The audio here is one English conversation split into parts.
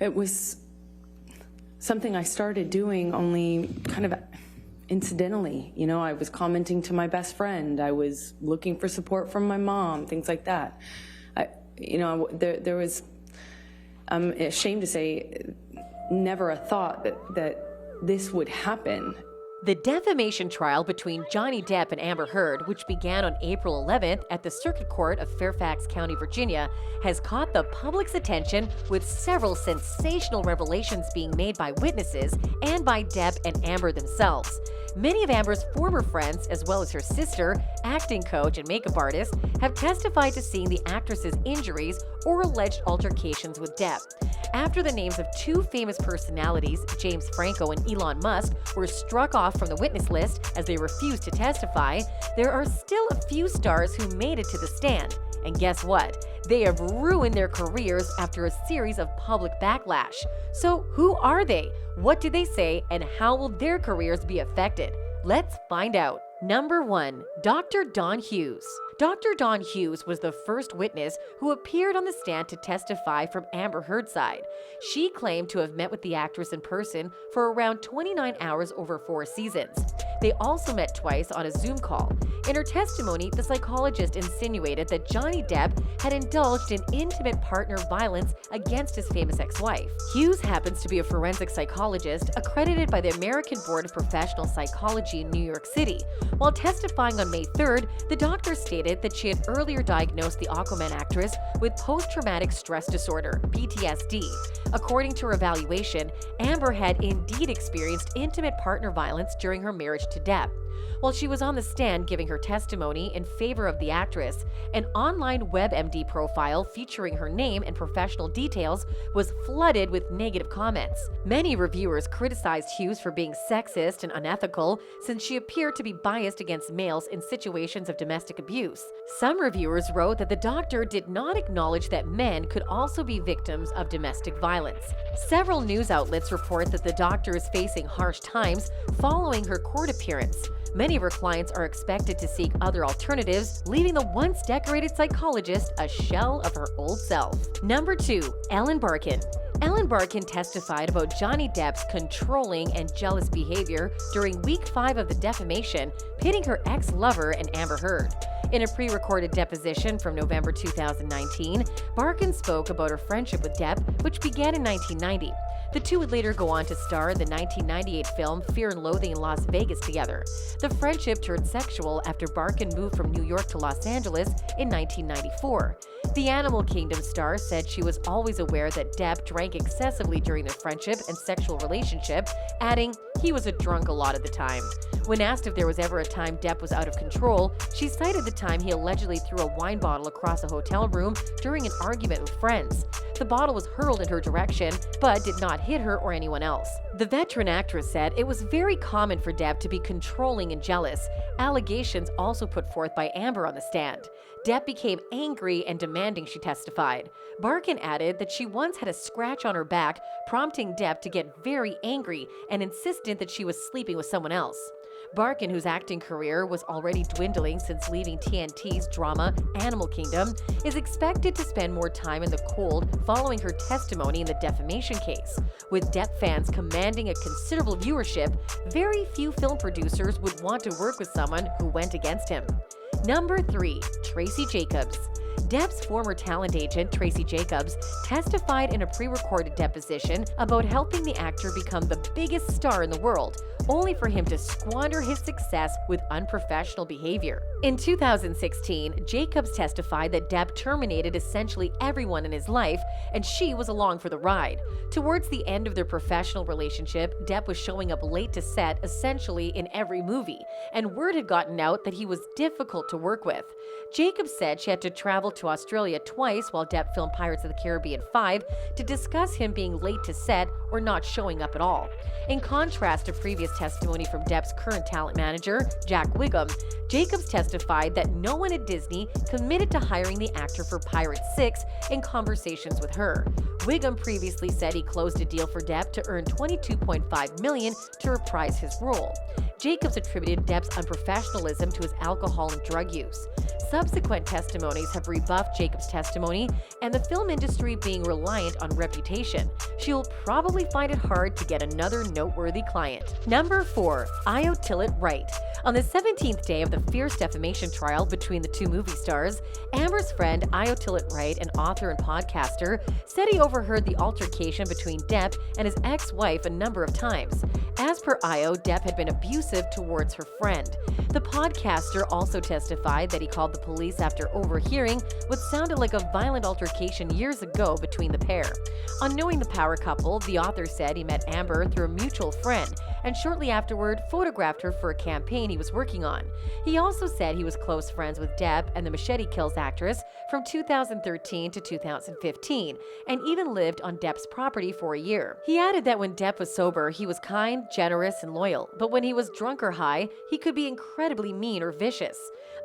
It was something I started doing only kind of incidentally. You know, I was commenting to my best friend. I was looking for support from my mom, things like that. There was, I'm ashamed to say, never a thought that this would happen. The defamation trial between Johnny Depp and Amber Heard, which began on April 11th at the Circuit Court of Fairfax County, Virginia, has caught the public's attention with several sensational revelations being made by witnesses and by Depp and Amber themselves. Many of Amber's former friends, as well as her sister, acting coach, and makeup artist, have testified to seeing the actress's injuries or alleged altercations with Depp. After the names of two famous personalities, James Franco and Elon Musk, were struck off from the witness list as they refused to testify, there are still a few stars who made it to the stand. And guess what? They have ruined their careers after a series of public backlash. So who are they? What do they say? And how will their careers be affected? Let's find out. Number 1. Dr. Don Hughes. Dr. Don Hughes was the first witness who appeared on the stand to testify from Amber Heard's side. She claimed to have met with the actress in person for around 29 hours over 4 seasons. They also met twice on a Zoom call. In her testimony, the psychologist insinuated that Johnny Depp had indulged in intimate partner violence against his famous ex-wife. Hughes happens to be a forensic psychologist accredited by the American Board of Professional Psychology in New York City. While testifying on May 3rd, the doctor stated that she had earlier diagnosed the Aquaman actress with post-traumatic stress disorder, PTSD. According to her evaluation, Amber had indeed experienced intimate partner violence during her marriage to Depp. While she was on the stand giving her testimony in favor of the actress, an online WebMD profile featuring her name and professional details was flooded with negative comments. Many reviewers criticized Hughes for being sexist and unethical, since she appeared to be biased against males in situations of domestic abuse. Some reviewers wrote that the doctor did not acknowledge that men could also be victims of domestic violence. Several news outlets report that the doctor is facing harsh times following her court appearance. Many of her clients are expected to seek other alternatives, leaving the once decorated psychologist a shell of her old self. Number 2. Ellen Barkin. Ellen Barkin testified about Johnny Depp's controlling and jealous behavior during week 5 of the defamation, pitting her ex-lover and Amber Heard. In a pre-recorded deposition from November 2019, Barkin spoke about her friendship with Depp, which began in 1990. The two would later go on to star in the 1998 film Fear and Loathing in Las Vegas together. The friendship turned sexual after Barkin moved from New York to Los Angeles in 1994. The Animal Kingdom star said she was always aware that Depp drank excessively during their friendship and sexual relationship, adding, "He was a drunk a lot of the time." When asked if there was ever a time Depp was out of control, she cited the time he allegedly threw a wine bottle across a hotel room during an argument with friends. The bottle was hurled in her direction, but did not hit her or anyone else. The veteran actress said it was very common for Depp to be controlling and jealous, allegations also put forth by Amber on the stand. Depp became angry and demanding she testified. Barkin added that she once had a scratch on her back, prompting Depp to get very angry and insistent that she was sleeping with someone else. Barkin, whose acting career was already dwindling since leaving TNT's drama Animal Kingdom, is expected to spend more time in the cold following her testimony in the defamation case. With Depp fans commanding a considerable viewership, very few film producers would want to work with someone who went against him. Number 3. Tracy Jacobs. Depp's former talent agent, Tracy Jacobs, testified in a pre-recorded deposition about helping the actor become the biggest star in the world, only for him to squander his success with unprofessional behavior. In 2016, Jacobs testified that Depp terminated essentially everyone in his life, and she was along for the ride. Towards the end of their professional relationship, Depp was showing up late to set essentially in every movie, and word had gotten out that he was difficult to work with. Jacobs said she had to travel to Australia twice while Depp filmed Pirates of the Caribbean 5 to discuss him being late to set or not showing up at all. In contrast to previous testimony from Depp's current talent manager, Jack Wiggum, Jacobs testified that no one at Disney committed to hiring the actor for Pirates 6 in conversations with her. Wiggum previously said he closed a deal for Depp to earn $22.5 million to reprise his role. Jacobs attributed Depp's unprofessionalism to his alcohol and drug use. subsequent testimonies have rebuffed Jacob's testimony, and the film industry being reliant on reputation, she'll probably find it hard to get another noteworthy client. Number 4. Tillett Wright. On the 17th day of the fierce defamation trial between the two movie stars, Amber's friend Tillett Wright, an author and podcaster, said he overheard the altercation between Depp and his ex-wife a number of times. As per Depp had been abusive towards her friend. The podcaster also testified that he called the police after overhearing what sounded like a violent altercation years ago between the pair. On knowing the power couple, the author said he met Amber through a mutual friend and shortly afterward photographed her for a campaign he was working on. He also said he was close friends with Depp and the Machete Kills actress from 2013 to 2015 and even lived on Depp's property for a year. He added that when Depp was sober, he was kind, generous, and loyal, but when he was drunk or high, he could be incredibly mean or vicious.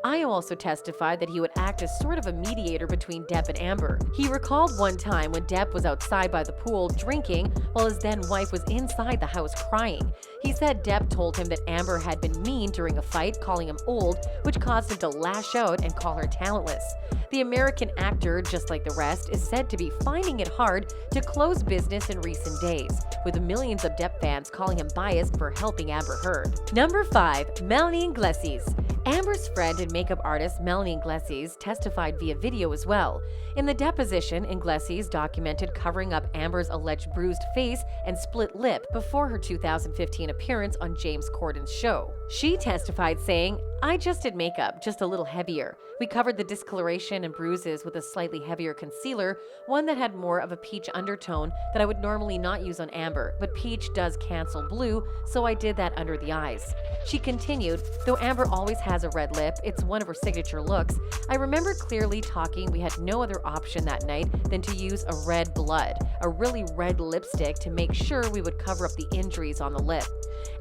Also testified that he would act as sort of a mediator between Depp and Amber. He recalled one time when Depp was outside by the pool drinking while his then-wife was inside the house crying. He said Depp told him that Amber had been mean during a fight, calling him old, which caused him to lash out and call her talentless. The American actor, just like the rest, is said to be finding it hard to close business in recent days, with millions of Depp fans calling him biased for helping Amber Heard. Number 5. Melanie Inglessis. Amber's friend and makeup artist Melanie Inglessis testified via video as well. In the deposition, Inglessis documented covering up Amber's alleged bruised face and split lip before her 2015 appearance on James Corden's show. She testified saying, "I just did makeup, just a little heavier. We covered the discoloration and bruises with a slightly heavier concealer, one that had more of a peach undertone that I would normally not use on Amber, but peach does cancel blue, so I did that under the eyes." She continued, "Though Amber always has a red lip, it's one of her signature looks. I remember clearly talking we had no other option that night than to use a red blood, a really red lipstick to make sure we would cover up the injuries on the lip."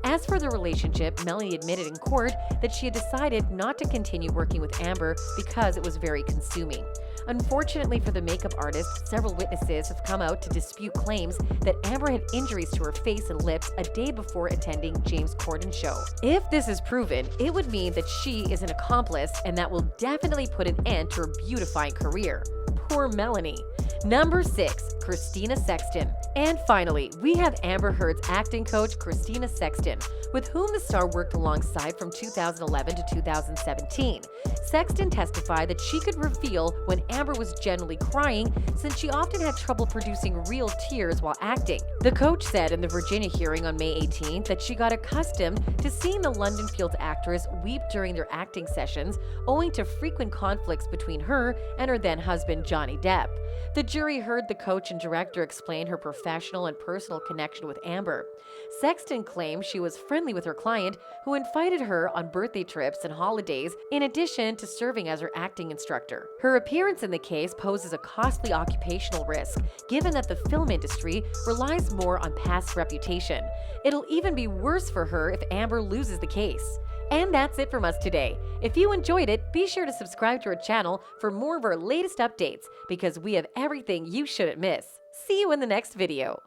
As for the relationship, Melanie admitted in court that she had decided not to continue working with Amber because it was very consuming. Unfortunately for the makeup artist, several witnesses have come out to dispute claims that Amber had injuries to her face and lips a day before attending James Corden's show. If this is proven, it would mean that she is an accomplice, and that will definitely put an end to her beautifying career. Poor Melanie. Number 6. Christina Sexton. And finally, we have Amber Heard's acting coach, Christina Sexton, with whom the star worked alongside from 2011 to 2017. Sexton testified that she could reveal when Amber was generally crying, since she often had trouble producing real tears while acting. The coach said in the Virginia hearing on May 18th that she got accustomed to seeing the London Fields actress weep during their acting sessions, owing to frequent conflicts between her and her then-husband Johnny Depp. The jury heard the coach and director explain her professional and personal connection with Amber. Sexton claimed she was friendly with her client, who invited her on birthday trips and holidays, in addition to serving as her acting instructor. Her appearance in the case poses a costly occupational risk, given that the film industry relies more on past reputation. It'll even be worse for her if Amber loses the case. And that's it from us today. If you enjoyed it, be sure to subscribe to our channel for more of our latest updates, because we have everything you shouldn't miss. See you in the next video.